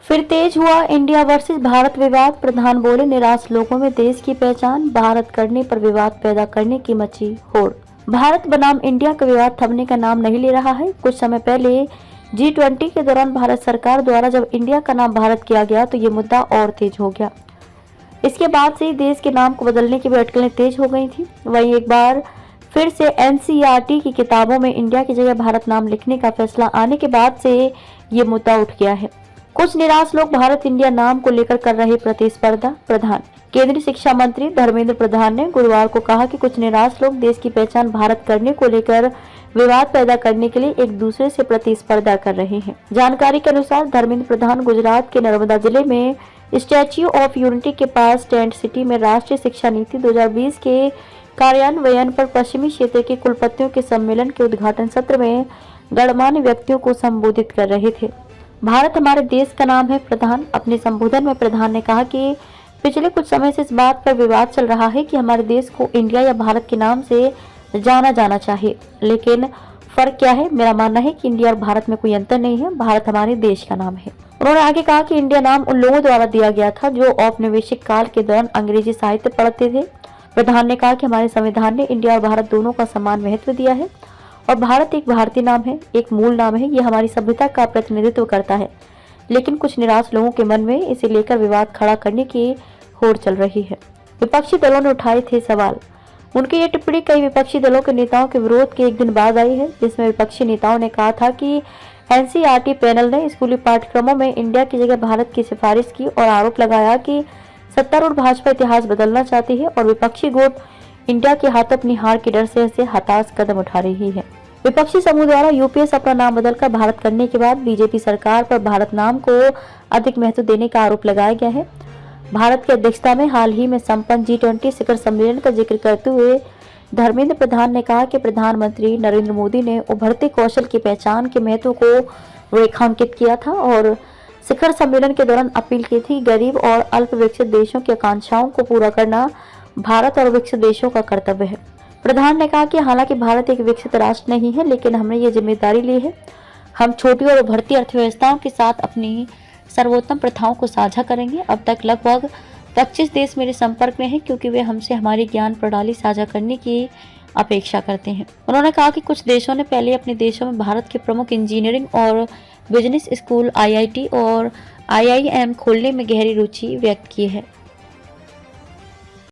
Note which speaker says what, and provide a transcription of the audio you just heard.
Speaker 1: फिर तेज हुआ India versus Bharat विवाद। प्रधान बोले, निराश लोगों में देश की पहचान, भारत करने पर विवाद पैदा करने की मची होड़। भारत बनाम इंडिया का विवाद थमने का नाम नहीं ले रहा है। कुछ समय पहले G20 के दौरान भारत सरकार द्वारा जब इंडिया का नाम भारत किया गया तो ये मुद्दा और तेज हो गया। इसके बाद से ही देश के नाम को बदलने की भी अटकलें तेज हो गई थी। वहीं एक बार फिर से NCERT की किताबों में इंडिया की जगह भारत नाम लिखने का फैसला आने के बाद से ये मुद्दा उठ गया है। कुछ निराश लोग भारत इंडिया नाम को लेकर कर रहे प्रतिस्पर्धा। प्रधान केंद्रीय शिक्षा मंत्री धर्मेंद्र प्रधान ने गुरुवार को कहा कि कुछ निराश लोग देश की पहचान भारत करने को लेकर विवाद पैदा करने के लिए एक दूसरे से प्रतिस्पर्धा कर रहे हैं। जानकारी के अनुसार धर्मेंद्र प्रधान गुजरात के नर्मदा जिले में स्टैच्यू ऑफ यूनिटी के पास टेंट सिटी में राष्ट्रीय शिक्षा नीति 2020 के कार्यान्वयन पर पश्चिमी क्षेत्र के कुलपतियों के सम्मेलन के उद्घाटन सत्र में गणमान्य व्यक्तियों को संबोधित कर रहे थे। भारत हमारे देश का नाम है। प्रधान अपने संबोधन में प्रधान ने कहा कि पिछले कुछ समय से इस बात पर विवाद चल रहा है कि हमारे देश को इंडिया या भारत के नाम से जाना जाना चाहिए, लेकिन फर्क क्या है? मेरा मानना है कि इंडिया और भारत में कोई अंतर नहीं है। भारत हमारे देश का नाम है। उन्होंने आगे कहा कि इंडिया नाम उन लोगों द्वारा दिया गया था जो औपनिवेशिक काल के दौरान अंग्रेजी साहित्य पढ़ते थे। प्रधान ने कहा कि हमारे संविधान ने इंडिया और भारत दोनों का समान महत्व दिया है और भारत एक भारतीय नाम है, एक मूल नाम है। यह हमारी सभ्यता का प्रतिनिधित्व करता है, लेकिन कुछ निराश लोगों के मन में इसे लेकर विवाद खड़ा करने की होड़ चल रही है। विपक्षी दलों ने उठाए थे सवाल। उनकी ये टिप्पणी कई विपक्षी दलों के नेताओं के विरोध के एक दिन बाद आई है, जिसमें विपक्षी नेताओं ने कहा था कि NCERT पैनल ने स्कूली पाठ्यक्रमों में इंडिया की जगह भारत की सिफारिश की और आरोप लगाया कि सत्तारूढ़ भाजपा इतिहास बदलना चाहती है और विपक्षी गुट इंडिया के हाथ अपनी हार के डर से ऐसे हताश कदम उठा रही है। विपक्षी समूह द्वारा यूपीएस अपना नाम बदलकर भारत करने के बाद बीजेपी सरकार पर भारत नाम को अधिक महत्व देने का आरोप लगाया गया है। भारत की अध्यक्षता में हाल ही में संपन्न G20 शिखर सम्मेलन का जिक्र करते हुए धर्मेंद्र प्रधान ने कहा कि प्रधानमंत्री नरेंद्र मोदी ने उभरते कौशल की पहचान के महत्व को रेखांकित किया था और शिखर सम्मेलन के दौरान अपील की थी। गरीब और अल्प विकसित देशों की आकांक्षाओं को पूरा करना भारत और विकसित देशों का कर्तव्य है। प्रधान ने कहा कि हालांकि भारत एक विकसित राष्ट्र नहीं है, लेकिन हमने ये जिम्मेदारी ली है। हम छोटी और उभरती अर्थव्यवस्थाओं के साथ अपनी सर्वोत्तम प्रथाओं को साझा करेंगे। अब तक लगभग 25 देश मेरे संपर्क में हैं, क्योंकि वे हमसे हमारी ज्ञान प्रणाली साझा करने की अपेक्षा करते हैं। उन्होंने कहा कि कुछ देशों ने पहले अपने देशों में भारत के प्रमुख इंजीनियरिंग और बिजनेस स्कूल IIT और IIM खोलने में गहरी रुचि व्यक्त की है।